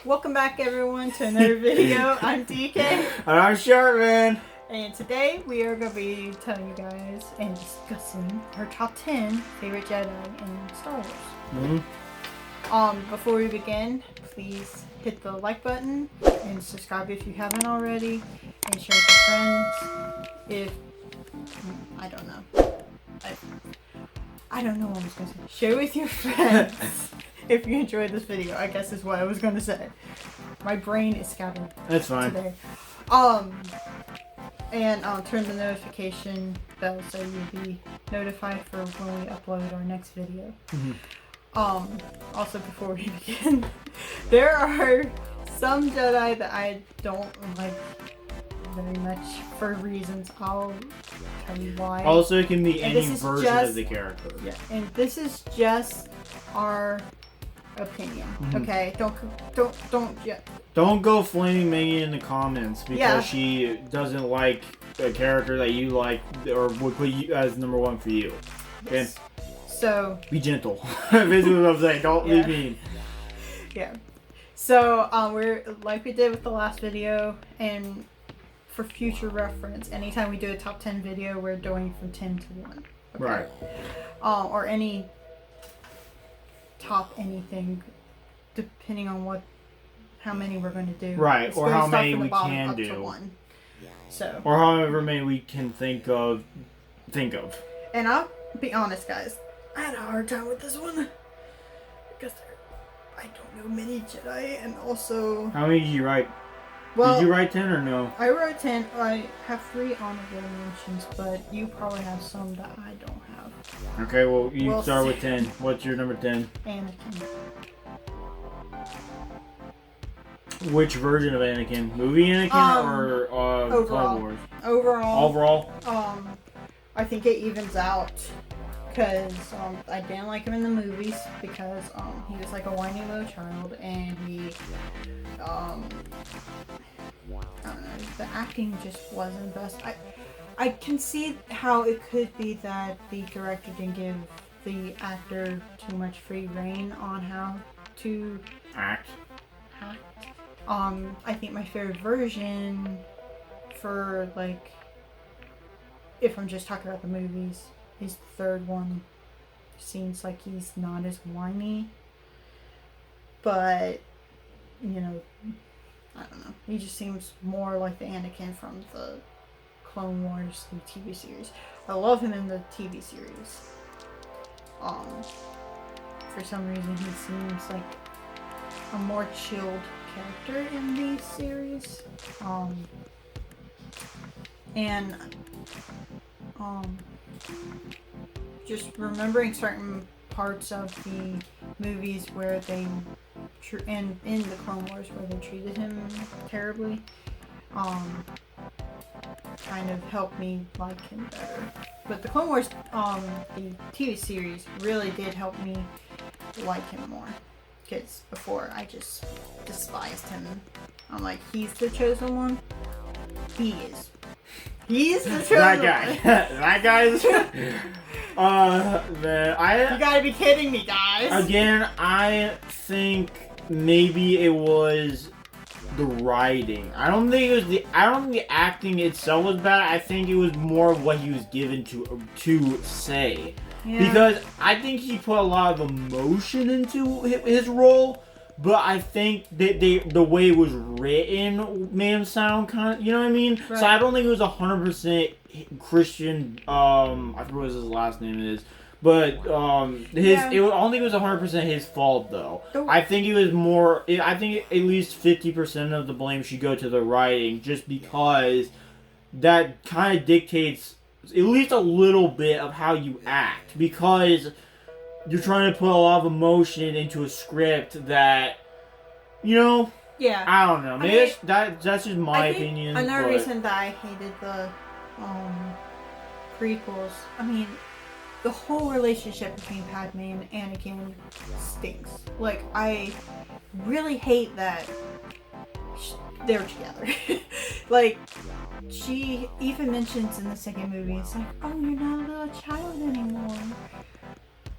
Welcome back everyone to another video. I'm DK. And I'm SHARKMAN. And today we are going to be telling you guys and discussing our top 10 favorite Jedi in Star Wars. Before we begin, please hit the like button and subscribe if you haven't already, and share with your friends. I don't know. I don't know what I was going to say. Share with your friends if you enjoyed this video, I guess is what I was going to say. My brain is scattered. That's fine. Today. And turn the notification bell so you'll be notified for when we upload our next video. Also, before we begin, there are some Jedi that I don't like very much for reasons. I'll tell you why. Also, it can be any version of the character. Yeah, and this is just our opinion. Okay, don't go flaming Megan in the comments because she doesn't like a character that you like or would put you as number one for you. Okay? Yes. So be gentle. Basically what I'm saying. Don't be mean. Yeah. So we're like we did with the last video, and for future reference, anytime we do a top 10 video, we're doing from 10 to 1. Okay? Right. Or any top anything, depending on how many we're going to do. Right, or how many we can do. So. Or however many we can think of. And I'll be honest, guys, I had a hard time with this one because I don't know many Jedi, and also. How many did you write? Well, did you write 10 or no? I wrote 10. I have 3 honorable mentions, but you probably have some that I don't have. Okay, well, you start with 10. What's your number 10? Anakin. Which version of Anakin? Movie Anakin or overall. Clone Wars? Overall. I think it evens out because I didn't like him in the movies because he was like a whiny little child, and he I don't know, the acting just wasn't best. I can see how it could be that the director didn't give the actor too much free reign on how to act. I think my favorite version for, like, if I'm just talking about the movies, is the third one. Seems like he's not as whiny, but, you know, I don't know. He just seems more like the Anakin from the Clone Wars, the TV series. I love him in the TV series. For some reason, he seems like a more chilled character in the series. Just remembering certain parts of the movies where they in the Clone Wars where they treated him terribly, kind of helped me like him better. But the Clone Wars, the TV series really did help me like him more. Because before I just despised him. I'm like, he's the chosen one? He is. He's the chosen one. That guy's man, you gotta be kidding me, guys. Again, I think maybe it was the writing. I don't think the acting itself was bad. I think it was more of what he was given to say. Yeah. Because I think he put a lot of emotion into his role, but I think that the way it was written made him sound kind of, you know what I mean? Right. So I don't think it was 100% Christian. I forget what his last name is, but I don't think it was 100% his fault though. I think it was more. I think at least 50% of the blame should go to the writing, just because that kind of dictates at least a little bit of how you act, because you're trying to put a lot of emotion into a script that, you know, I don't know. Maybe that's just my opinion. Another reason that I hated the prequels, I mean, the whole relationship between Padme and Anakin stinks. Like, I really hate that they're together. Like, she even mentions in the second movie, it's like, oh, you're not a little child anymore.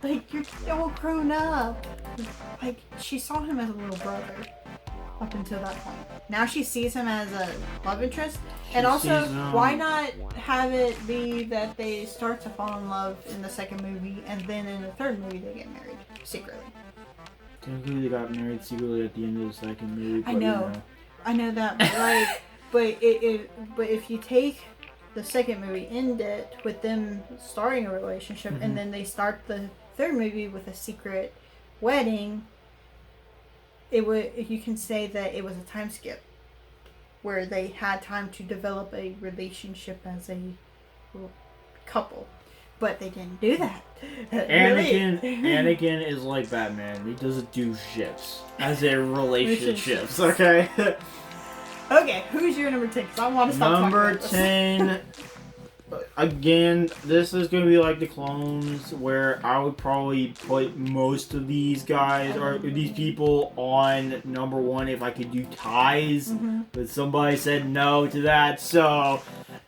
Like, you're all grown up. Like, she saw him as a little brother. up until that point. Now she sees him as a love interest. She And also, sees, why not have it be that they start to fall in love in the second movie, and then in the third movie they get married secretly? Technically, they got married secretly at the end of the second movie. But, I know that, but like, but if you take the second movie, end it with them starting a relationship, and then they start the third movie with a secret wedding, you can say that it was a time skip where they had time to develop a relationship as a couple, but they didn't do that. Anakin is like Batman. He doesn't do shits as in relationships. Okay. Okay, who's your number 10? Because I want to stop Number talking about 10. Again, this is going to be like the clones, where I would probably put most of these guys or these people on number 1 if I could do ties. But somebody said no to that, so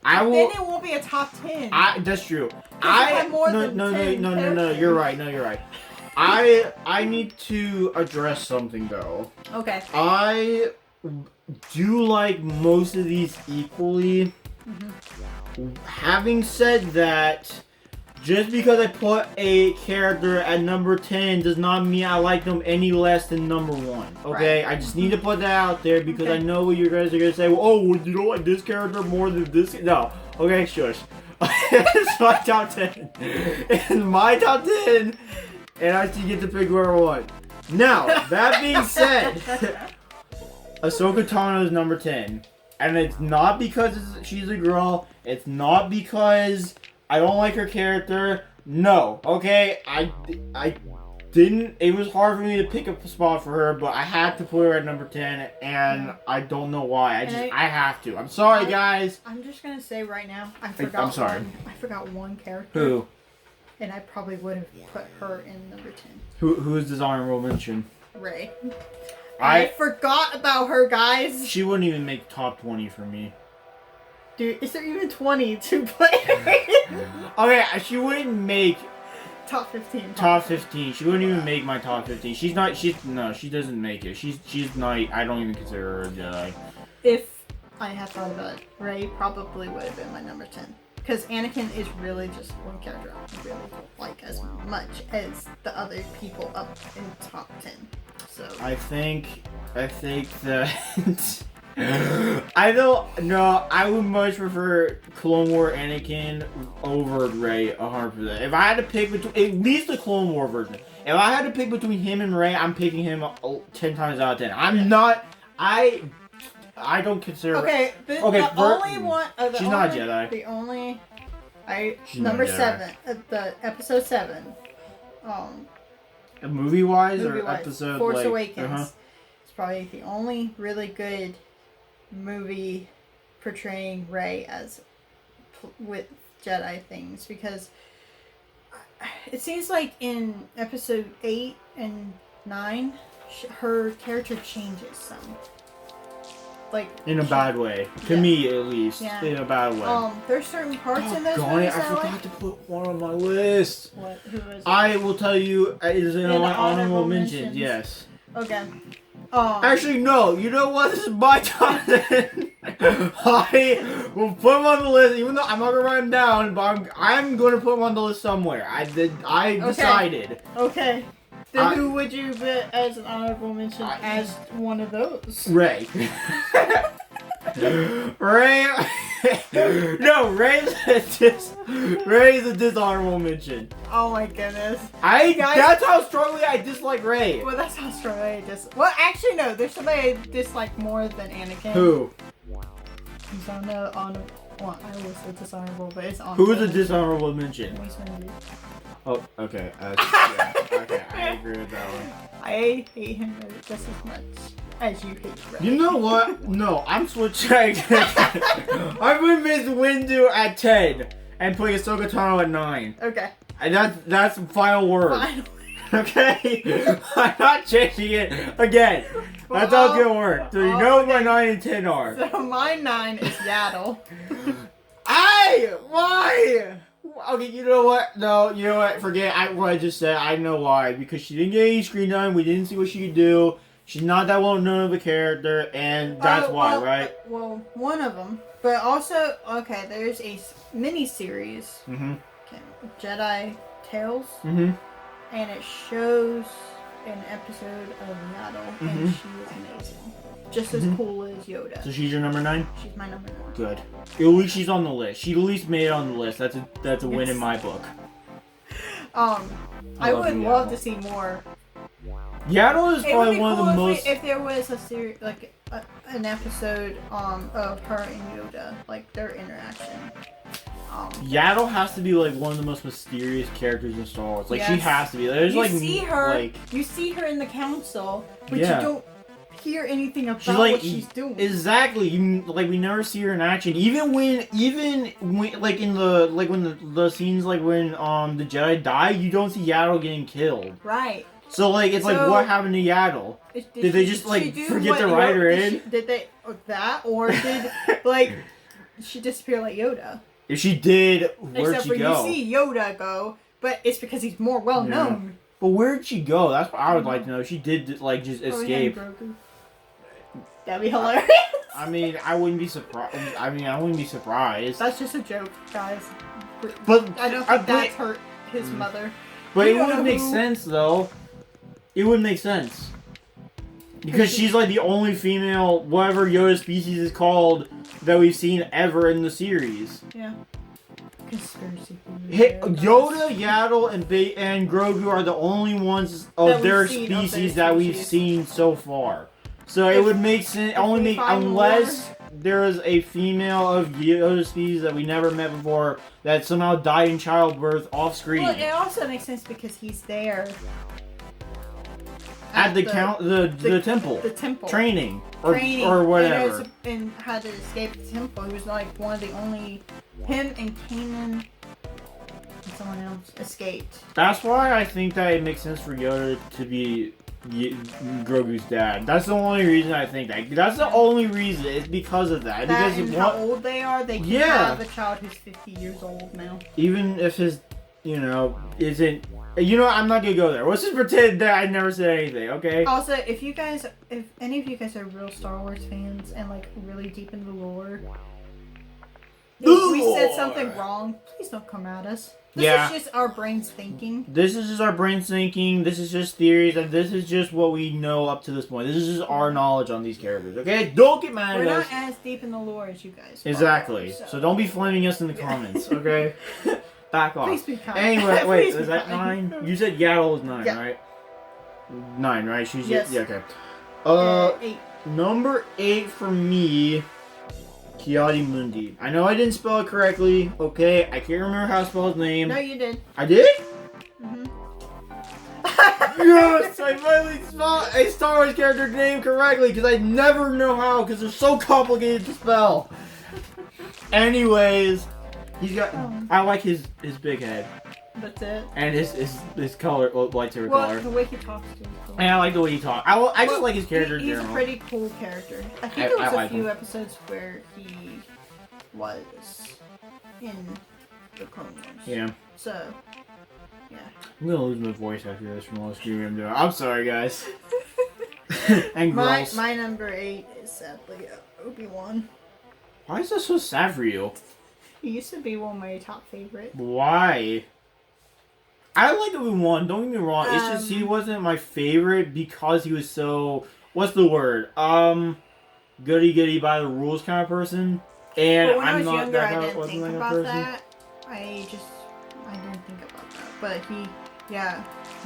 I will. Then it won't be a top 10. That's true. No. You're right. I need to address something though. Okay. I do like most of these equally. Having said that, just because I put a character at number 10 does not mean I like them any less than number 1. Okay, Right. I just need to put that out there because I know what you guys are gonna say. Oh, well, you don't like this character more than this? No. Okay, shush. It's my top 10. It's my top 10, and I still get to pick whoever I want. Now, that being said, Ahsoka Tano is number 10. And it's not because she's a girl. It's not because I don't like her character. No, okay? I didn't. It was hard for me to pick up a spot for her, but I had to put her at number 10, and I don't know why. I have to. I'm sorry, guys. I'm just gonna say right now, I forgot. I'm sorry. I forgot one character. Who? And I probably would have put her in number 10. Who is this honorable mention? Rey. I forgot about her, guys. She wouldn't even make top 20 for me. Dude, is there even 20 to play? Okay, she wouldn't make top 15. Top 15. She wouldn't even make my top 15. She doesn't make it. She's not. I don't even consider her a Jedi. If I had thought about it, Rey probably would have been my number 10. Because Anakin is really just one character I really don't like as much as the other people up in top 10. So I think that I don't know. I would much prefer Clone War Anakin over Rey 100%. If I had to pick between at least the Clone War version, if I had to pick between him and Rey, I'm picking him 10 times out of 10. I'm not. I don't consider. Okay. The only one. She's not a Jedi. The only. She's number not a Jedi. 7. The episode 7. Movie-wise or episode Force like, Awakens. It's probably the only really good movie portraying Rey as with Jedi things, because it seems like in episode 8 and 9 her character changes some. Like in a bad way. To me, at least. Yeah. In a bad way. There's certain parts in those God, movies I forgot to put one on my list. What? Who is it? I will tell you, it is in my honorable mentions. mentions. Yes. Okay. Actually, no. You know what? This is my top 10. I will put them on the list, even though I'm not gonna write them down. But I'm gonna put them on the list somewhere. I decided. Okay. Then who would you put as an honorable mention as one of those? Rey. Rey. No, Rey's a dishonorable mention. Oh my goodness. That's how strongly I dislike Rey. Well, that's how strongly I dislike. Well, actually, no. There's somebody I dislike more than Anakin. Who? He's on the well, I always say dishonorable, but it's on. Who is a dishonorable mention? Oh, okay. Yeah, okay, I agree with that one. I hate him just as much as you hate Rey. You know what? No, I'm switching. I'm putting Miss Windu at 10 and putting Ahsoka Tano at 9. Okay. And that's the final word. Fine. Okay? I'm not changing it again. That's how it's gonna work. So you know what my 9 and 10 are. So my 9 is Yaddle. Why? Okay, you know what? No, you know what? Forget what I just said. I know why. Because she didn't get any screen time. We didn't see what she could do. She's not that well known of a character, and that's why, right? Well, one of them. But also, okay, there's a mini-series. Mm-hmm. Okay, Jedi Tales. Mm-hmm. And it shows an episode of Yaddle, and she is amazing. Just as cool as Yoda. So she's your number 9? She's my number 9. Good. At least she's on the list. She at least made it on the list. That's a win in my book. I would love to see more. Yaddle is probably one of the most. If there was a series, like an episode, of her and Yoda, like their interaction. Yaddle has to be like one of the most mysterious characters in Star Wars. Like she has to be. There's you see her in the council, but you don't hear anything about what she's doing. Exactly. We never see her in action. Even when like in the scenes like when the Jedi die, you don't see Yaddle getting killed. Right. So like it's like what happened to Yaddle? Did they just like forget to write her in? Did they or did like she disappear like Yoda? If she did, where'd she go? You see Yoda go, but it's because he's more well known. But where'd she go? That's what I would like to know. She did like just escape. That'd be hilarious. I mean, I wouldn't be surprised. That's just a joke, guys. But I don't think that's his mother. But it would make sense, though. It would make sense. Because she's like the only female, whatever Yoda species is called, that we've seen ever in the series. Yeah. Conspiracy theory. Yoda, Yaddle, and Grogu are the only ones of their species that we've seen so far. So it would make sense. Unless there is a female of Yoda's species that we never met before that somehow died in childbirth off screen. Well, it also makes sense because he's there. At the temple. The temple. Training. Or whatever. And had to escape the temple. He was like one of the only... Him and Kanan and someone else escaped. That's why I think that it makes sense for Yoda to be Grogu's dad. That's the only reason I think that. That's the only reason. It's because of that. Because and how old they are. They can have a child who's 50 years old now. Even if his, isn't... I'm not gonna go there. Let's just pretend that I never said anything, okay? Also, if any of you guys are real Star Wars fans and like really deep into the lore, if we said something wrong, please don't come at us. This is just our brains thinking. This is just our brains thinking. This is just theories, and this is just what we know up to this point. This is just our knowledge on these characters, okay? Don't get mad at us. We're not as deep in the lore as you guys are. Exactly. So don't be flaming us in the comments, okay? Back off. Please be kind. Anyway, wait, is that 9? You said Yaddle was 9, right? 9, right? She's okay. 8. Number 8 for me, Ki-adi-mundi. I know I didn't spell it correctly, okay? I can't remember how to spell his name. No, you did. I did? Mm-hmm. Yes! I finally spelled a Star Wars character name correctly, because I never know how, because they're so complicated to spell. Anyways... He's got. I like his big head. That's it. And his color, lightsaber color. The way he talks to is cool. And I like the way he talks. I just like his character in He's general. a pretty cool character. I think there was a few episodes where he was in the Clone Wars. Yeah. So, yeah. I'm gonna lose my voice after this from all the screaming I'm doing. I'm sorry, guys. And girls. My number 8 is sadly Obi-Wan. Why is that so sad for you? He used to be one of my top favorites. Why? I like Obi-Wan, don't get me wrong. It's just he wasn't my favorite because he was so... What's the word? Goody-goody by the rules kind of person. And when I'm not younger, that kind I of didn't think about person. that. I didn't think about that. But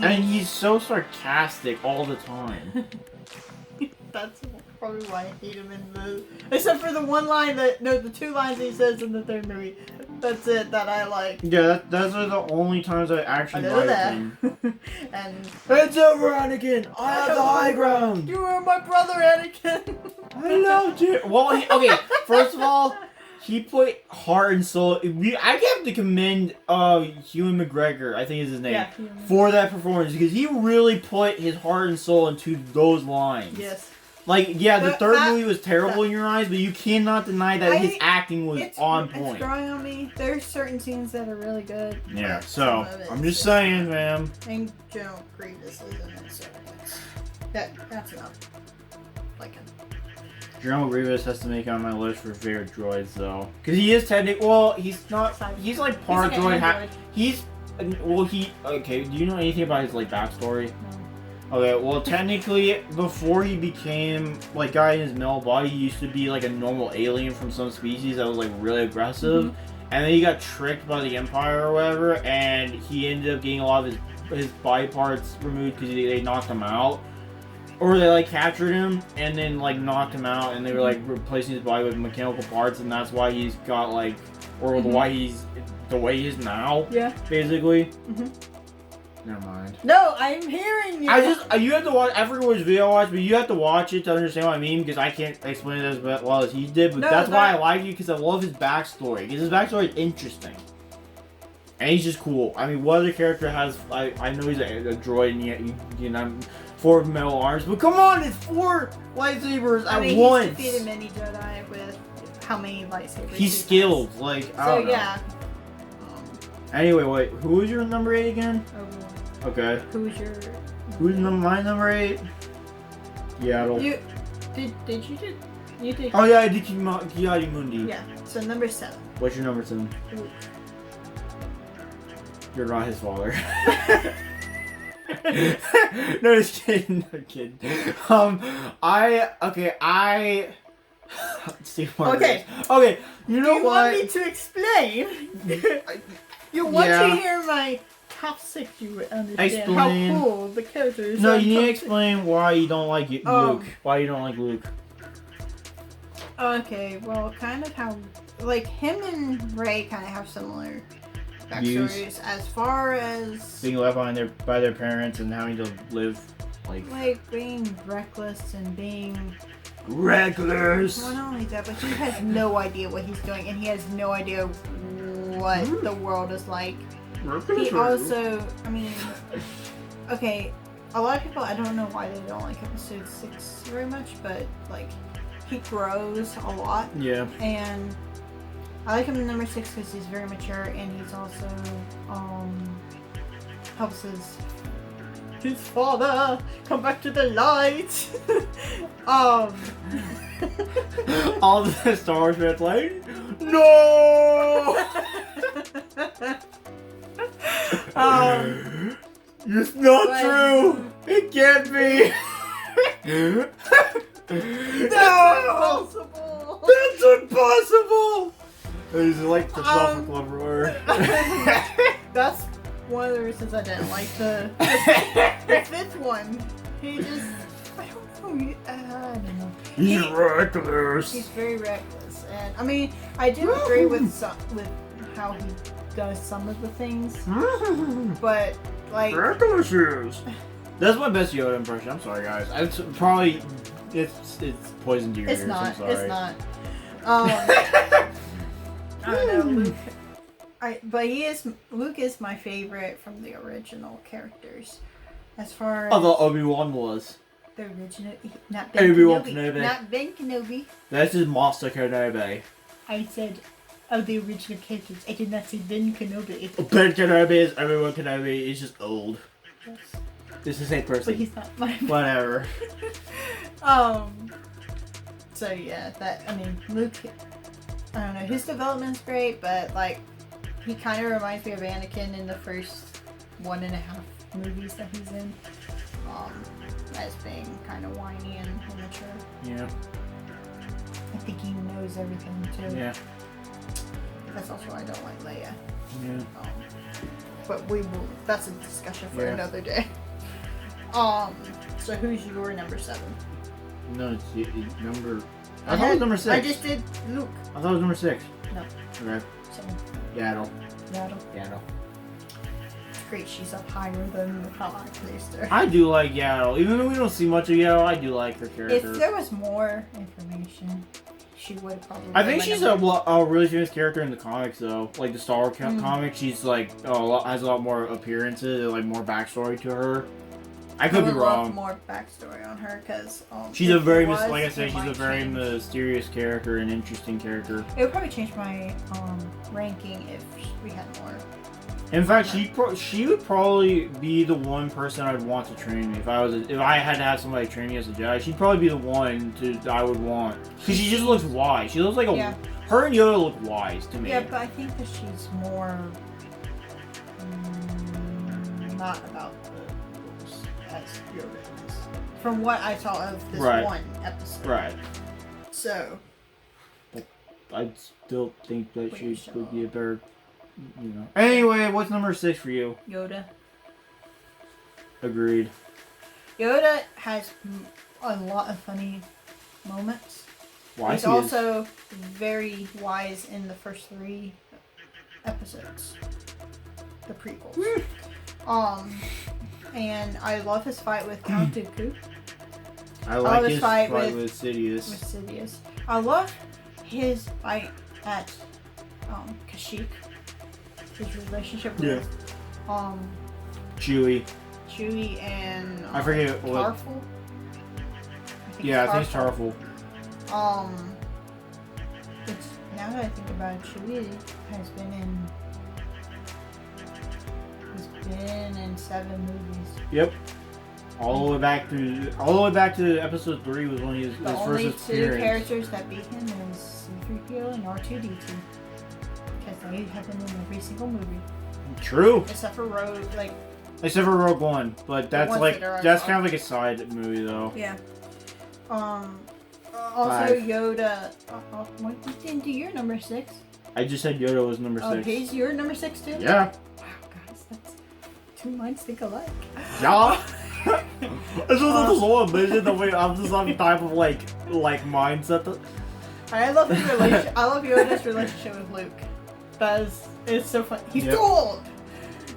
And he's so sarcastic all the time. That's probably why I hate him in the... Except for the one line the 2 lines he says in the 3rd movie. That's it that I like. Yeah, those are the only times I actually like him. And... It's over, Anakin! I have the high ground! You are my brother, Anakin! I love you! Well, okay, first of all, he put heart and soul... I have to commend Ewan McGregor, I think is his name, for that performance. Because he really put his heart and soul into those lines. Yes. Like, yeah, the 3rd movie was terrible in your eyes, but you cannot deny that his acting was on point. It's growing on me. There's certain scenes that are really good. Yeah, so, I'm just saying, man. And General Grievous isn't in certain That's enough. Like him. General Grievous has to make it on my list for favorite droids, though. Because he is technically... Well, he's not... He's like part he's like droid. He's... Well, he... Okay, do you know anything about his, like, backstory? No. Okay, well, technically, before he became, like, guy in his male body, he used to be, like, a normal alien from some species that was, like, really aggressive. Mm-hmm. And then he got tricked by the Empire or whatever, and he ended up getting a lot of his body parts removed because they knocked him out. Or they, like, captured him and then, like, knocked him out, and they were, like, replacing his body with mechanical parts, and that's why he's got, like, or why he's the way he is now. Yeah. Basically. Mm-hmm. Never mind. No, I'm hearing you. You have to watch, I forget which video I watched, but you have to watch it to understand what I mean, because I can't explain it as well as he did, but that's why I like you, because I love his backstory, because his backstory is interesting. And he's just cool. I mean, what other character has, I know he's a droid, and yet, you know, 4 metal arms, but come on, it's 4 lightsabers at once. He's defeated many Jedi with how many lightsabers he's skilled, like, I don't know. Yeah. Anyway, wait, who was your number 8 again? Obi-Wan. Okay. Who's my number 8? Yaddle. You did. Oh yeah, I did ki-adi-mundi. Yeah, so number 7. What's your number 7? Luke. You're not his father. No, just kidding. No kidding. Okay, you know what? You want me to explain? You want to hear my top 6, you would understand how cool the character is. No, you need to explain why you don't like Luke. Why you don't like Luke. Okay, well, kind of how, like, him and Rey kind of have similar backstories as far as being left behind by their parents and having to live like being reckless and being reckless. Well, not only that, but he has no idea what he's doing, and he has no idea what the world is like. He also, I mean, okay, a lot of people, I don't know why they don't like episode 6 very much, but like he grows a lot. Yeah. And I like him in number 6 because he's very mature, and he's also helps his father come back to the light. All the Star Wars fans like, no. It's not true. It can't be. No. Impossible. That's impossible. He's like the philosophical lover. That's one of the reasons I didn't like the 5th one. He just, I don't know. He's reckless. He's very reckless, and I mean, I do agree with how he does some of the things, but like reckless is. That's my best Yoda impression. I'm sorry, guys. It's probably it's poison to your ears. I'm sorry. It's not. I don't know, Luke. Luke is my favorite from the original characters. As far as although Obi-Wan was. The original, not Ben Obi-Wan Kenobi. Not Ben Kenobi. That's just Master Kenobi. I said, the original characters. I did not say Ben Kenobi. Ben Kenobi is Obi-Wan Kenobi. He's just old. Yes. It's the same person. But he's not my. Whatever. So yeah, Luke. I don't know. His development's great, but like, he kind of reminds me of Anakin in the first 1.5 movies that he's in. As being kind of whiny and immature. Yeah. I think he knows everything too. Yeah. That's also why I don't like Leia. Yeah. But that's a discussion for another day. So who's your number 7? No, it's number... I thought it was number 6. I just did Luke. I thought it was number 6. No. Okay. 7. Yaddle. Great, she's up higher than how I placed her. I do like Yaddle. Even though we don't see much of Yaddle, I do like her character. If there was more information, she would probably... I think she's a really famous character in the comics, though. Like the Star Wars comics, she's like has a lot more appearances and like more backstory to her. I could be wrong. Love more backstory on her because she's a very like I said, she's a very mysterious character and interesting character. It would probably change my ranking if we had more In fact, she would probably be the one person I'd want to train me if I had to have somebody train me as a Jedi. She'd probably be the one I would want because she just looks wise. She looks like her and Yoda look wise to me. Yeah, but I think that she's more not about the rules as Yoda is. From what I saw of this one episode. Right. So. I still think that she would be a better. Anyway, what's number 6 for you? Yoda. Agreed. Yoda has a lot of funny moments. He's He's also very wise in the first 3 episodes. The prequels. And I love his fight with Count Dooku. I like his fight with Sidious. I love his fight at Kashyyyk. His relationship with Chewie and I forget what. Tarful. I think it's Tarful. It's, now that I think about it, Chewie has been in 7 movies. Yep. All the way back to episode 3 was when his first appearance. The only 2 characters that beat him is C-3PO and R2-D2. Because they have been in every single movie. True. Except for Rogue One, but that's kind of like a side movie though. Yeah. Also Yoda. What you didn't do your number 6? I just said Yoda was number 6. Okay, he's your number 6 too? Yeah. Wow, guys, that's 2 minds think alike. Yeah. It's just so amazing the way I'm just some type of like mindset. I love his relationship. I love Yoda's relationship with Luke. It's so fun. He's too old.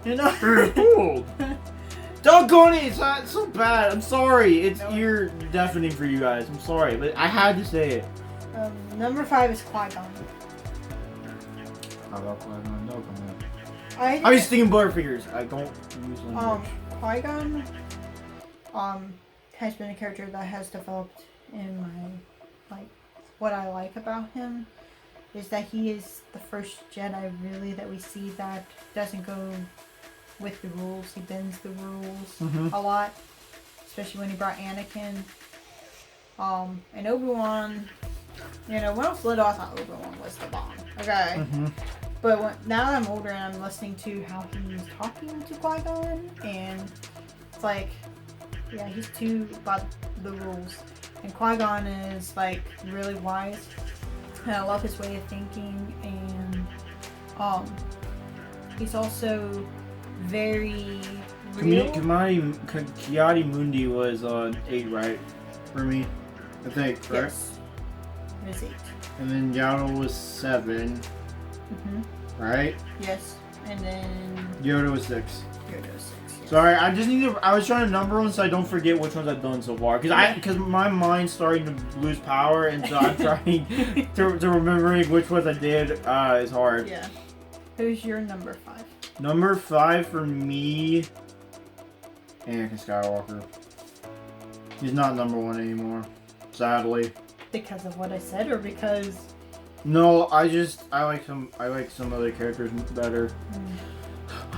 You know? He's too old. Doggone it! It's not so bad. I'm sorry. It's ear deafening for you guys. I'm sorry, but I had to say it. Number 5 is Qui-gon. I love Qui-gon. No, come on. I'm just thinking Butterfingers. I don't use language. Qui-gon has been a character that has developed in my what I like about him is that he is the first Jedi really that we see that doesn't go with the rules. He bends the rules a lot, especially when he brought Anakin. And Obi-Wan, when I was little I thought Obi-Wan was the bomb. Okay. But now that I'm older and I'm listening to how he's talking to Qui-Gon, and it's like, yeah, he's too about the rules. And Qui-Gon is really wise. And I love his way of thinking, and he's also very real. Ki-adi-mundi was 8, right? For me, I think, correct? Yes, it was 8. And then Yaddle was 7. Right? Yes, and then Yoda was 6. Yoda was 6. Yes. Sorry, I was trying to number them so I don't forget which ones I've done so far. Because my mind's starting to lose power, and so I'm trying to remembering which ones I did is hard. Yeah. Who's your number 5? Number 5 for me, Anakin Skywalker. He's not number 1 anymore, sadly. Because of what I said, or because? No, I like some other characters better.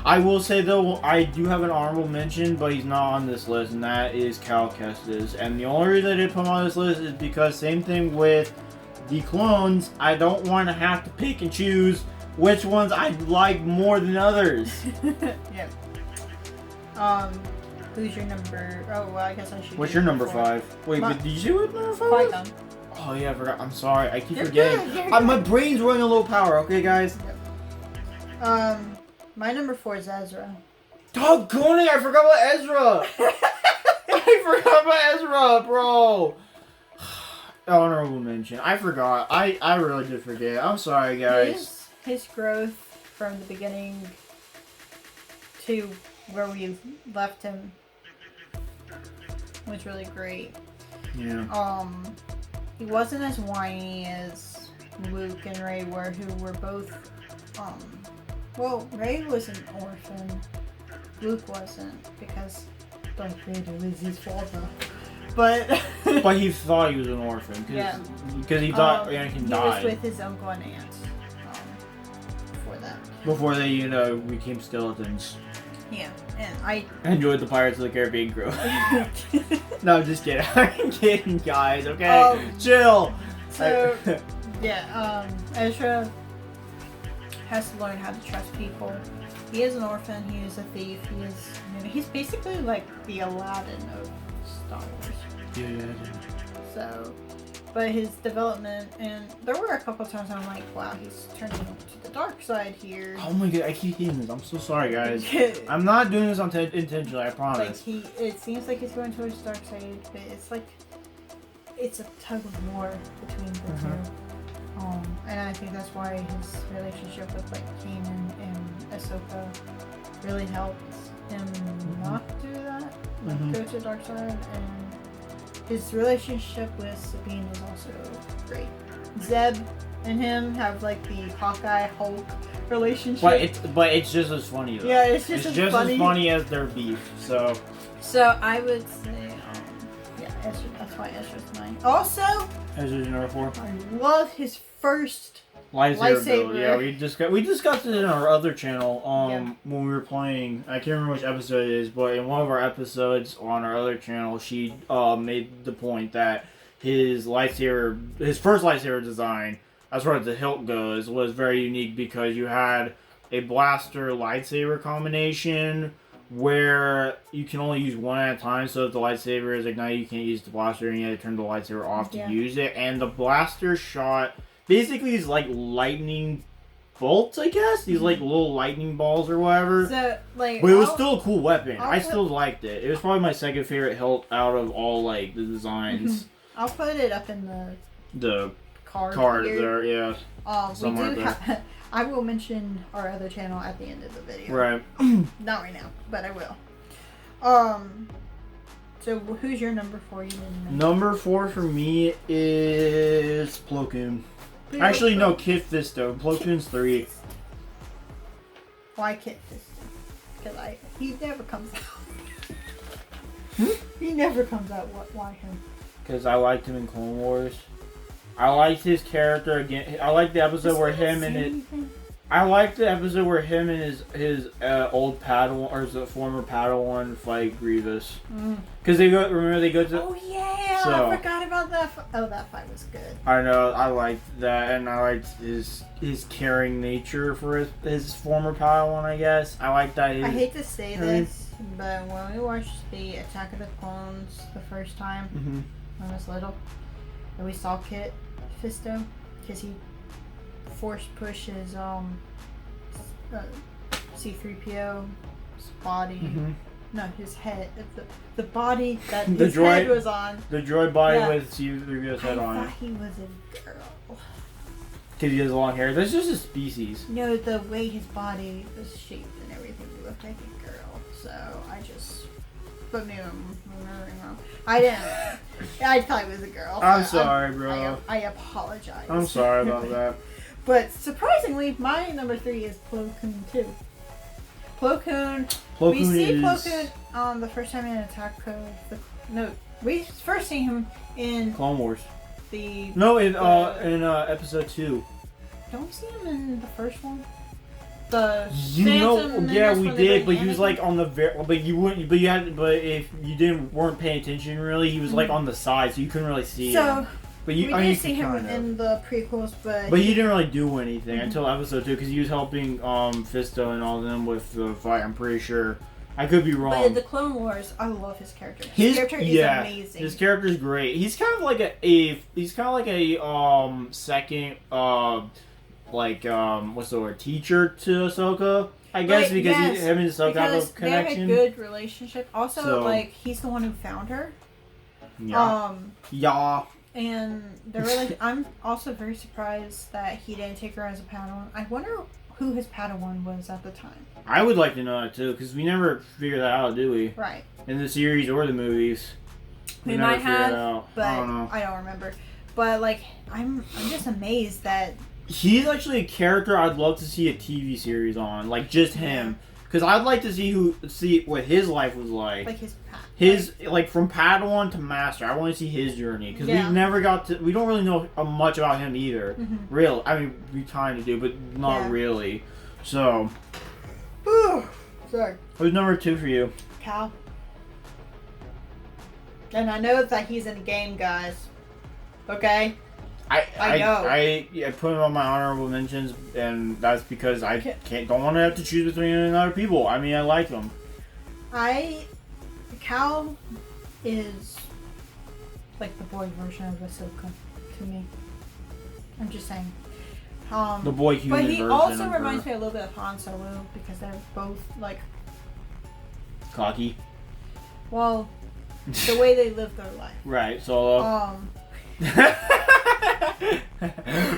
I will say though, I do have an honorable mention, but he's not on this list, and that is Cal Kestis. And the only reason I didn't put him on this list is because same thing with the clones. I don't want to have to pick and choose which ones I like more than others. Yeah. Who's your number? Oh well, I guess I should. What's your number 5? Wait, but did you say what number 5 was? Qui-Gon. Oh yeah, I forgot. I'm sorry. I keep forgetting. My brain's running a low power. Okay, guys. Yep. My number 4 is Ezra. Doggone it! I forgot about Ezra. I forgot about Ezra, bro. Honorable mention. I forgot. I really did forget. I'm sorry, guys. His growth from the beginning to where we left him was really great. Yeah. He wasn't as whiny as Luke and Rey were, who were both, well, Rey was an orphan. Luke wasn't, because Darth Vader was his father. But but he thought he was an orphan, because he thought Anakin died. He was with his uncle and aunt before that. Before they, became skeletons. Yeah, and I enjoyed the Pirates of the Caribbean crew. No, I'm just kidding. I'm kidding, guys. Okay, chill. So, Ezra has to learn how to trust people. He is an orphan. He is a thief. He's basically like the Aladdin of Star Wars. Yeah. So, but his development, and there were a couple times I'm like, wow, he's turning to the dark side here. Oh my god, I keep hitting this. I'm so sorry, guys. I'm not doing this intentionally, I promise. It seems like he's going towards the dark side, but it's like, it's a tug of war between the two. And I think that's why his relationship with like Kanan and Ahsoka really helped him not do that, go to the dark side. And his relationship with Sabine is also great. Zeb and him have like the Hawkeye Hulk relationship. But it's just as funny though. Yeah, it's just as funny as their beef. So I would say, Ezra. That's why Ezra's mine. Also, Ezra's number 4. I love his first lightsaber build. Yeah, we discussed it in our other channel when we were playing. I can't remember which episode it is, but in one of our episodes on our other channel, she made the point that his first lightsaber design, as far as the hilt goes, was very unique because you had a blaster lightsaber combination where you can only use one at a time. So if the lightsaber is ignited, you can't use the blaster, and you have to turn the lightsaber off to use it. And the blaster shot basically is like lightning bolts, I guess. These like little lightning balls or whatever. So, but it was still a cool weapon. I still liked it. It was probably my second favorite hilt out of all like the designs. I'll put it up in the card there. Yeah. I will mention our other channel at the end of the video. Right. Not right now, but I will. So who's your number 4? You didn't know. Number 4 for me is Plo Koon. Actually, no, Kit Fisto. Plo Koon's 3. Why Kit Fisto? Because he never comes out. He never comes out. Why him? Because I liked him in Clone Wars. I liked his character again. I liked the episode where him and his old Padawan or his former Padawan fight Grievous. Because they go to. Oh yeah, I forgot about that. That fight was good. I know. I liked that, and I liked his caring nature for his former Padawan. I guess I like that. I hate to say this, but when we watched the Attack of the Clones the first time when I was little, and we saw Kit Fisto, because he force pushes C-3PO's body. No, his head. The body that his head was on. The droid body with C-3PO's head on it. I thought he was a girl. Because he has long hair. That's just a species. No, the way his body was shaped and everything, he looked like a girl. So I just put me on remembering wrong. I didn't. I thought it was a girl. So I'm sorry, bro. I apologize. I'm sorry about that. But surprisingly, my number 3 is Plo Koon too. Plo Koon. We see Plo Koon the first time in Attack of the... we first see him in Clone Wars. In episode 2. Don't we see him in the first one? We did, but he was like on the but if you weren't paying attention really, he was like on the side, so you couldn't really see him. But we did see him in the prequels, but he didn't really do anything until episode 2 because he was helping Fisto and all of them with the fight. I'm pretty sure. I could be wrong. But in the Clone Wars, I love his character. His character is amazing. His character is great. He's kind of like a second what's the word, teacher to Ahsoka, I guess, because him and Ahsoka have a connection. They have a good relationship. Also, he's the one who found her. Yeah. And I'm also very surprised that he didn't take her as a Padawan. I wonder who his Padawan was at the time. I would like to know that too, because we never figured that out, do we? Right. In the series or the movies. We might have, but I don't remember. But I'm just amazed that he's actually a character I'd love to see a TV series on, like just him, because I'd like to see what his life was like. Like his from Padawan to Master. I want to see his journey because we don't really know much about him either. Real, I mean, we kind of do, but not really. So, Sorry. who's number 2 for you? Cal. And I know that he's in the game, guys. Okay? I know. I put him on my honorable mentions, and that's because I don't want to have to choose between other people. I mean, I like him. Cal is like the boy version of Ahsoka to me. I'm just saying. The boy human but he version also of reminds her. me a little bit of Han Solo because they're both like Cocky. Well, the way they live their life. Right, Solo.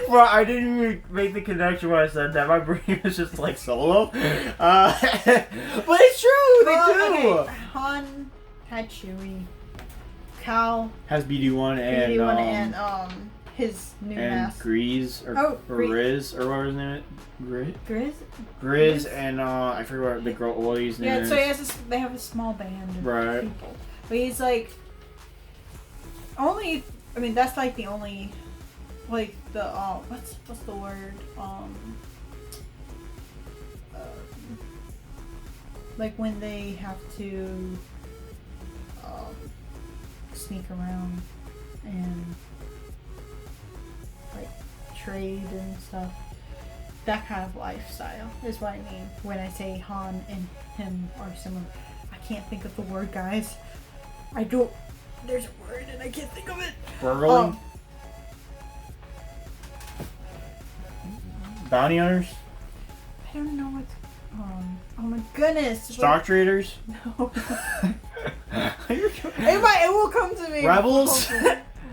Well, I didn't even make the connection when I said that. My brain was just like Solo. But it's true, they do. Okay. Han had Chewie. Cal has BD1 and BD1 and his new and mask. Grease or Riz or whatever his name is. Grizz and I forget what the girl Ollie's name is. Yeah, so he has they have a small band of people. But he's like only. I mean, that's like the only, like the what's the word? Like when they have to sneak around and like trade and stuff. That kind of lifestyle is what I mean when I say Han and him are similar. I can't think of the word, guys. I don't. There's a word and I can't think of it. Burgling? Bounty hunters? I don't know what's. Oh my goodness. Stock traders? No. It will come to me. Rebels?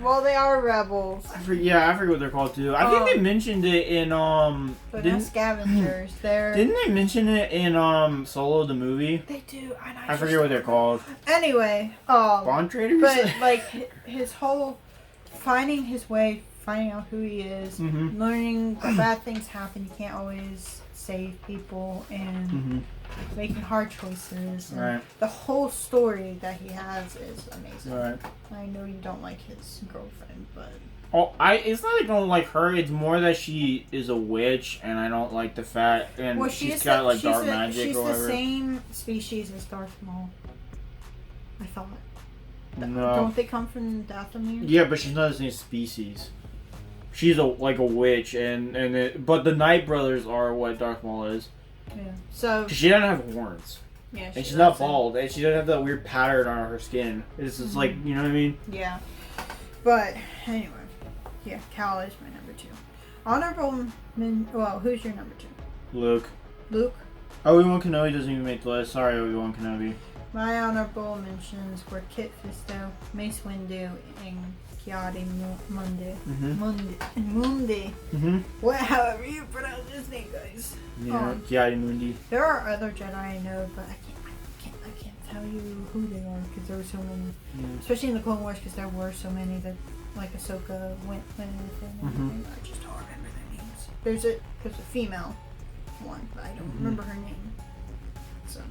Well, they are rebels. I forget what they're called too. I think they mentioned it in But they're scavengers. Didn't they mention it in Solo the movie? They do. I forget what they're called. Anyway, bond traders. But like his whole finding his way, finding out who he is, learning that bad things happen. You can't always save people and making hard choices. And right. The whole story that he has is amazing. Right. I know you don't like his girlfriend, but it's not like I don't like her. It's more that she is a witch, and I don't like the fact. And she's got like dark magic she's or whatever. She's the same species as Darth Maul. I thought. No. Don't they come from Dathomir? Yeah, but she's not the same species. She's a witch, but the Night Brothers are what Darth Maul is. Yeah. So. 'Cause she doesn't have horns. Yeah. And she's not bald, and she doesn't have that weird pattern on her skin. It's just like, you know what I mean? Yeah. But anyway, yeah, Cal is my number 2. Honorable well, who's your number 2? Luke. Luke. Obi-Wan Kenobi doesn't even make the list. Sorry, Obi-Wan Kenobi. My honorable mentions were Kit Fisto, Mace Windu, and ki-adi-mundi. Mundi. However you pronounce his name, guys. Yeah, ki-adi-mundi. There are other Jedi I know, but I can't tell you who they are because there were so many. Yeah. Especially in the Clone Wars, because there were so many that like Ahsoka went with, and I just don't remember their names. There's a female one, but I don't remember her name. So,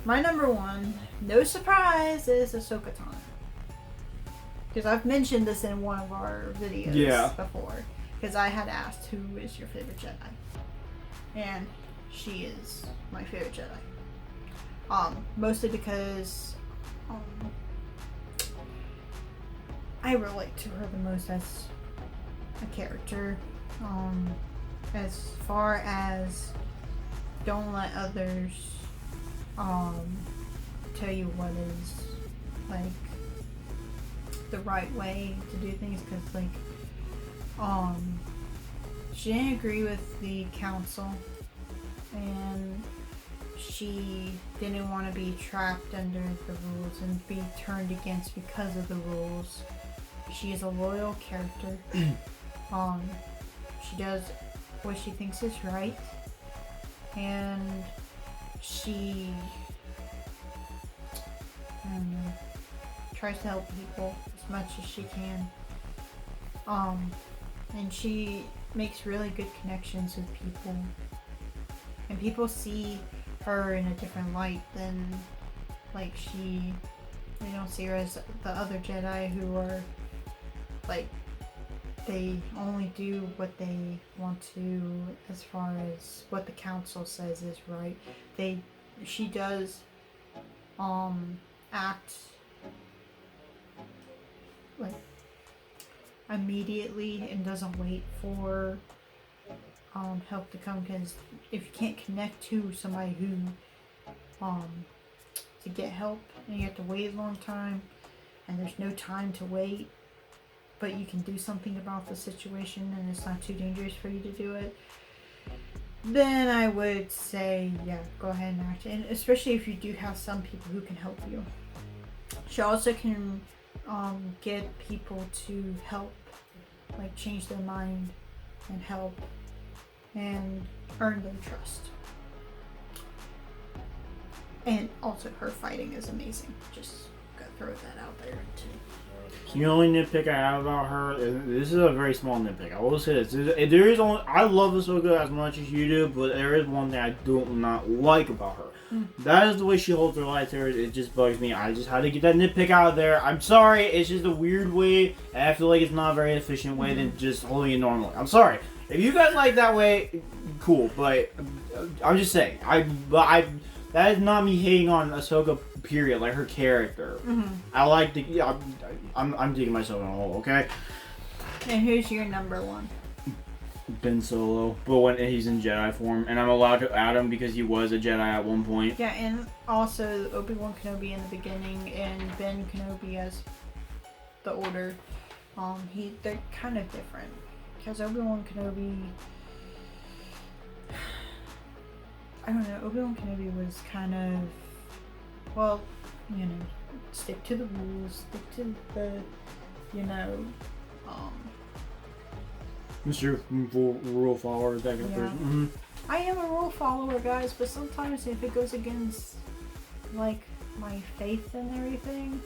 my number 1, no surprise, is Ahsoka Tano. Because I've mentioned this in one of our videos before. Because I had asked who is your favorite Jedi. And she is my favorite Jedi. Mostly because I relate to her the most as a character. As far as don't let others tell you what is like the right way to do things, because like she didn't agree with the council and she didn't want to be trapped under the rules and be turned against because of the rules. She is a loyal character. She does what she thinks is right, and she tries to help people as much as she can. And she makes really good connections with people, and people see her in a different light than like they don't see her as the other Jedi who are like they only do what they want to as far as what the council says is right. She does act like immediately and doesn't wait for help to come, because if you can't connect to somebody who to get help, and you have to wait a long time and there's no time to wait, but you can do something about the situation and it's not too dangerous for you to do it, then I would say, yeah, go ahead and act. And especially if you do have some people who can help you. She also can get people to help, like change their mind and help and earn their trust. And also her fighting is amazing. Just gotta throw that out there too. The only nitpick I have about her, this is a very small nitpick. I will say this: there is only, I love Ahsoka as much as you do, but there is one thing I do not like about her. That is the way she holds her lightsabers. It just bugs me. I just had to get that nitpick out of there. I'm sorry. It's just a weird way, and I feel like it's not a very efficient way than just holding it normally. I'm sorry. If you guys like that way, cool. But I'm just saying. That is not me hating on Ahsoka. Period. Like her character. I like the. Yeah, I'm digging myself in a hole. Okay. And who's your number one? Ben Solo, but when he's in Jedi form, and I'm allowed to add him because he was a Jedi at one point. Yeah, and also Obi-Wan Kenobi in the beginning, and Ben Kenobi as the Order. They're kind of different, because Obi-Wan Kenobi, I don't know, Obi-Wan Kenobi was kind of, well, you know, stick to the rules, stick to the, you know, Mr. Rule Follower, that kind of person. I am a rule follower, guys, but sometimes if it goes against, like, my faith and everything,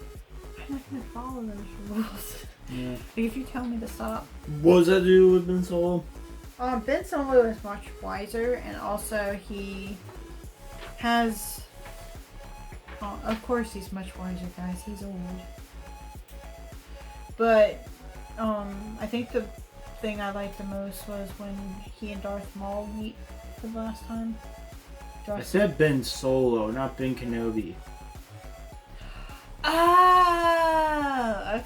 I'm not gonna follow those rules. Yeah. Like, if you tell me to stop. What does that do with Ben Solo? Ben Solo is much wiser, and also he has, of course he's much wiser, guys, he's old. But, I think the thing I liked the most was when he and Darth Maul meet for the last time. I said Ben Solo, not Ben Kenobi. Ah, okay.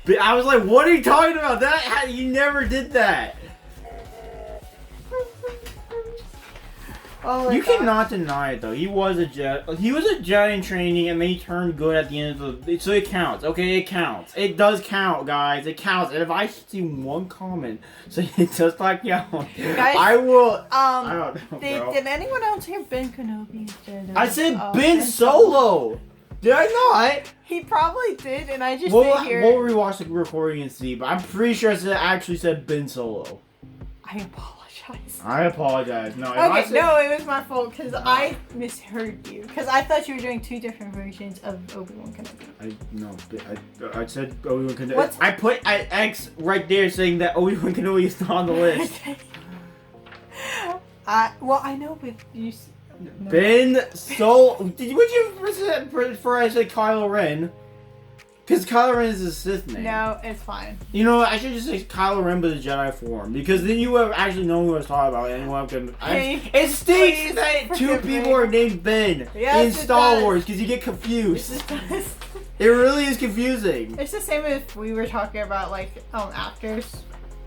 But I was like, what are you talking about? That you never did that. Oh, you cannot deny it though. He was a Jedi. He was a Jedi in training, and then he turned good at the end of the. So it counts. Okay, it counts. It does count, guys. It counts. And if I see one comment saying it does not count, guys, I will. I don't know, did anyone else hear Ben Kenobi instead of, I said Ben Solo. Did I not? He probably did, and I just didn't hear We'll rewatch the recording and see, but I'm pretty sure I actually said Ben Solo. I apologize. I apologize. No, okay, no, it was my fault, because I misheard you. Because I thought you were doing two different versions of Obi-Wan Kenobi. I said Obi-Wan Kenobi. I put an X right there saying that Obi-Wan Kenobi is not on the list. Well, I know, but you... No. Ben Solo. Would you prefer I say Kylo Ren? Because Kylo Ren is his Sith name. No, it's fine. You know what? I should just say Kylo Ren but the Jedi form. Because then you would have actually known who I was talking about. And it stinks that two people are named Ben in Star Wars because you get confused. It really is confusing. It's the same if we were talking about, like, actors.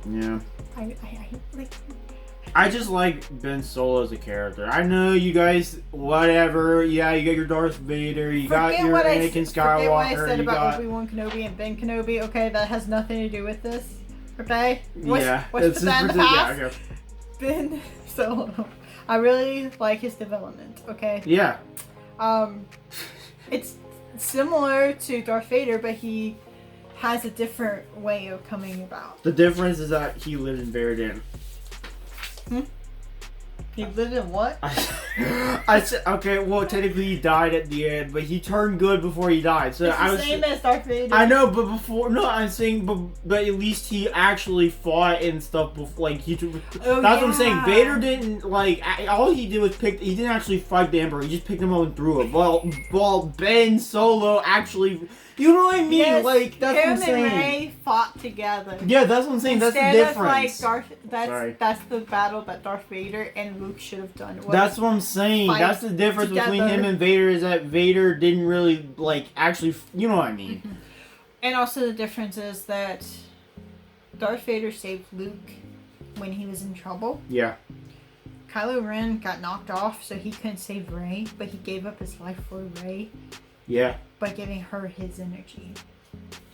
Yeah. I I just like Ben Solo as a character. I know you guys, whatever. Yeah, you got your Darth Vader. You got your Anakin Skywalker. Forget what I said about Obi-Wan Kenobi and Ben Kenobi. Okay, that has nothing to do with this. Okay. What's the that in the past? Yeah, Ben Solo. I really like his development. Okay. Yeah. It's similar to Darth Vader, but he has a different way of coming about. The difference is that he lived in Veridan. He lived in what? I said, okay, well, technically he died at the end, but he turned good before he died. So it's the same as Darth Vader. I know, but before, no, I'm saying, but at least he actually fought and stuff before, like, that's what I'm saying. Vader didn't, like, all he did was he didn't actually fight the Emperor, he just picked him up and threw him. Well, Ben Solo actually You know what I mean? Yes, like, that's what I'm saying. Him and Rey fought together. Yeah, that's what I'm saying. That's the difference. That's the battle that Darth Vader and Luke should have done. That's what I'm saying. That's the difference between him and Vader, is that Vader didn't really, like, actually, you know what I mean. Mm-hmm. And also the difference is that Darth Vader saved Luke when he was in trouble. Yeah. Kylo Ren got knocked off, so he couldn't save Rey, but he gave up his life for Rey. Yeah. By giving her his energy.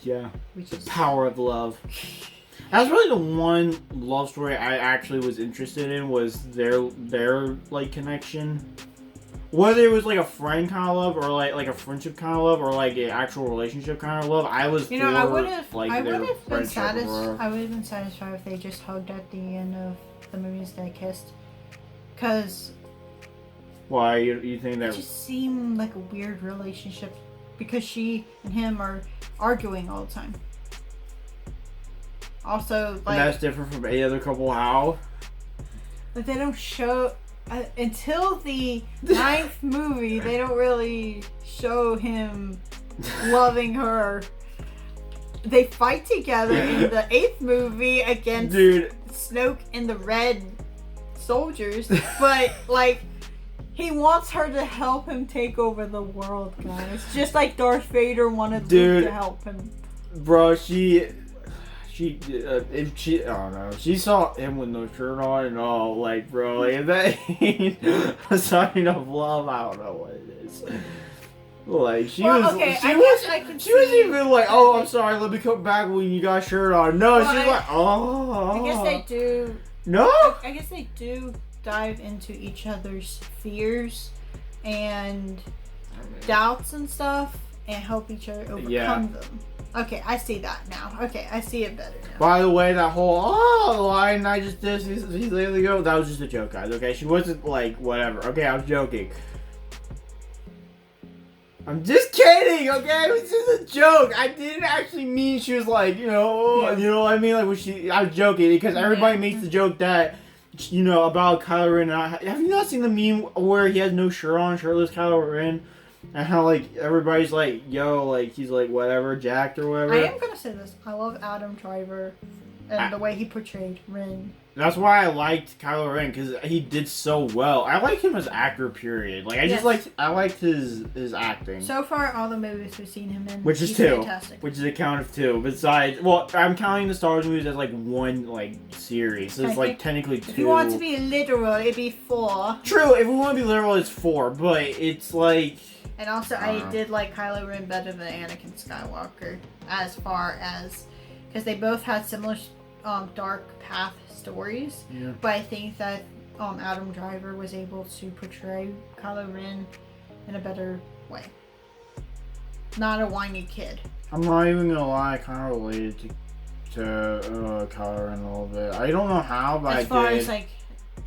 Yeah. Which is the power of love. That's really the one love story I actually was interested in, was their like connection. Whether it was like a friend kind of love, or like a friendship kind of love, or like an actual relationship kind of love, I was I would have been satisfied if they just hugged at the end of the movies they kissed. Cause why you think that? It just seemed like a weird relationship because she and him are arguing all the time. Also, like, and that's different from any other couple. How? But they don't show until the 9th movie. They don't really show him loving her. They fight together in the 8th movie against Snoke and the Red Soldiers, but like he wants her to help him take over the world, guys. Just like Darth Vader wanted Luke to help him. Bro, she I don't know. She saw him with no shirt on and all, like, bro, like, if that ain't a sign of love, I don't know what it is. Like, she was even like, oh, I'm sorry, let me come back when you got a shirt on. No, she's like, oh. I guess they do. No? I guess they do dive into each other's fears and doubts and stuff and help each other overcome them. Okay, I see that now. Okay, I see it better now. By the way, that whole, line I just did, he's letting go, that was just a joke, guys, okay? She wasn't like, whatever. Okay, I was joking. I'm just kidding, okay? It was just a joke. I didn't actually mean she was like, you know what I mean? Like, I was joking because everybody makes the joke that, about Kylo Ren. Have you not seen the meme where he has no shirt on, shirtless Kylo Ren? And how, like, everybody's like, yo, like, he's like, whatever, jacked or whatever. I am gonna say this. I love Adam Driver and the way he portrayed Ren. That's why I liked Kylo Ren, because he did so well. I like him as actor, period. Like, I liked his acting. So far, all the movies we've seen him in, which is 2, fantastic. Which is a count of 2. Besides, well, I'm counting the Star Wars movies as like one like series. So it's like technically 2. If you want to be literal, it'd be 4. True. If we want to be literal, it's 4. But it's like. And also, I did like Kylo Ren better than Anakin Skywalker, as far as because they both had similar dark path stories. Yeah. But I think that Adam Driver was able to portray Kylo Ren in a better way. Not a whiny kid. I'm not even gonna lie, I kind of related to Kylo Ren a little bit. I don't know how, but as far as like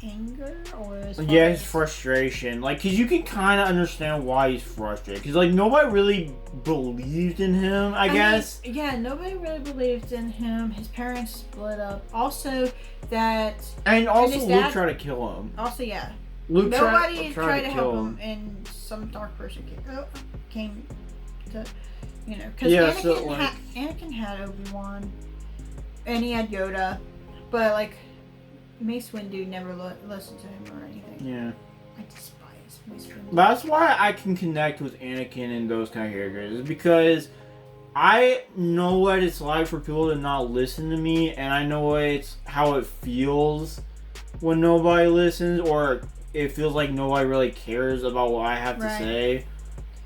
anger or his frustration, like, because you can kind of understand why he's frustrated, because like nobody really believed in him, I guess. Nobody really believed in him. His parents split up. Also Luke tried to kill him. Also, nobody tried to help him, and some dark person came to, because Anakin had Obi-Wan and he had Yoda, but like Mace Windu never listened to him or anything. Yeah. I despise Mace Windu. That's why I can connect with Anakin and those kind of characters. Is because I know what it's like for people to not listen to me, and I know how it feels when nobody listens, or it feels like nobody really cares about what I have to say.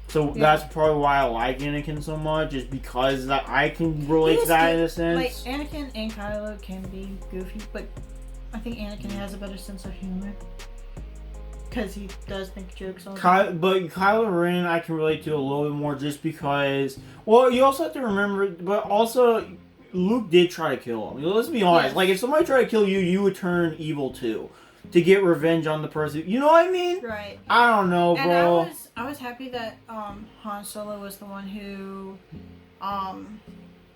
So that's probably why I like Anakin so much, is because that I can relate to that in a sense. Like, Anakin and Kylo can be goofy, but I think Anakin has a better sense of humor. Because he does make jokes all the time. But Kylo Ren I can relate to a little bit more just because... Well, you also have to remember... But also, Luke did try to kill him. Let's be honest. Yes. Like, if somebody tried to kill you, you would turn evil too. To get revenge on the person. You know what I mean? Right. I don't know, bro. And I was happy that Han Solo was the one who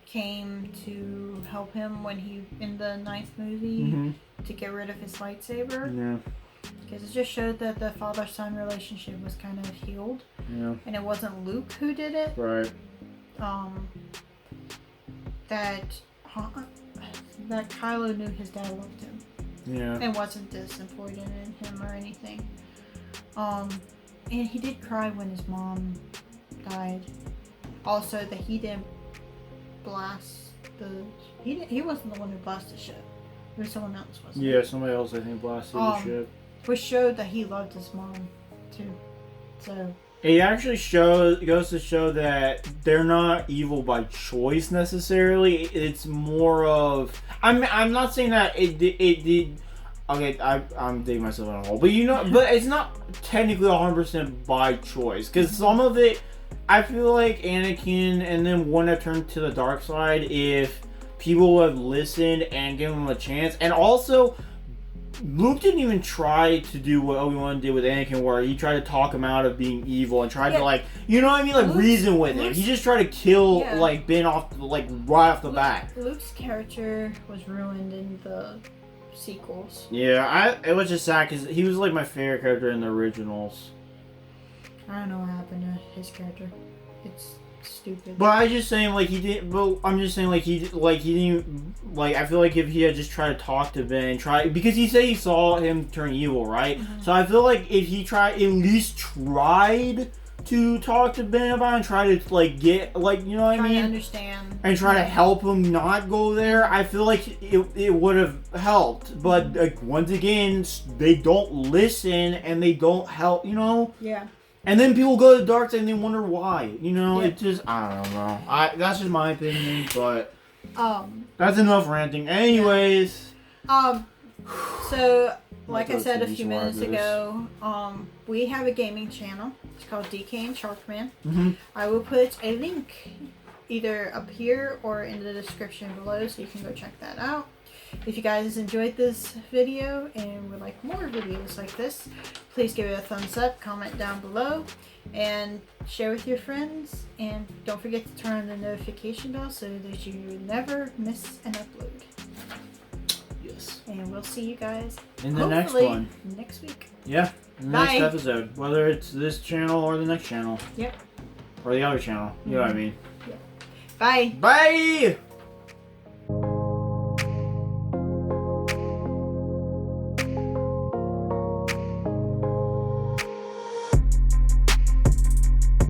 came to help him when he... In the 9th movie. Mm-hmm. To get rid of his lightsaber. Yeah. Because it just showed that the father-son relationship was kind of healed. Yeah. And it wasn't Luke who did it. Right. that that Kylo knew his dad loved him. Yeah. And wasn't disappointed in him or anything. And he did cry when his mom died. Also, that he didn't blast the. He wasn't the one who blasted the ship. It was someone else, wasn't it? Yeah, somebody else I think blasted the ship. Which showed that he loved his mom too. So. It actually goes to show that they're not evil by choice necessarily. It's more of I'm not saying that it did. Okay, I'm digging myself in a hole, but but it's not technically 100% by choice because some of it, I feel like Anakin and then wouldn't have turned to the dark side if people would have listened and given him a chance, and also. Luke didn't even try to do what Obi-Wan did with Anakin, where he tried to talk him out of being evil and tried to, like, you know what I mean, like, reason with him. He just tried to kill, like, Ben off, like, right off the bat. Luke's character was ruined in the sequels. Yeah, it was just sad because he was, like, my favorite character in the originals. I don't know what happened to his character. It's stupid. But I'm just saying, like, he didn't. But I'm just saying, he didn't. Like, I feel like if he had just tried to talk to Ben, because he said he saw him turn evil, right? Mm-hmm. So I feel like if he at least tried to talk to Ben about it and try to, like, get, like, you know what I mean? Understand. And try to help him not go there, I feel like it would have helped. But, like, once again, they don't listen and they don't help, you know? Yeah. And then people go to the dark side and they wonder why. You know, it just, I don't know. That's just my opinion, but that's enough ranting. Anyways. So, like I said a few minutes ago, we have a gaming channel. It's called DK and SHARKMAN. Mm-hmm. I will put a link either up here or in the description below so you can go check that out. If you guys enjoyed this video and would like more videos like this, please give it a thumbs up, comment down below, and share with your friends. And don't forget to turn on the notification bell so that you never miss an upload. Yes. And we'll see you guys in the next one. Next week. Yeah, in the next episode. Whether it's this channel or the next channel. Yep. Or the other channel. You know what I mean. Yep. Bye. Bye!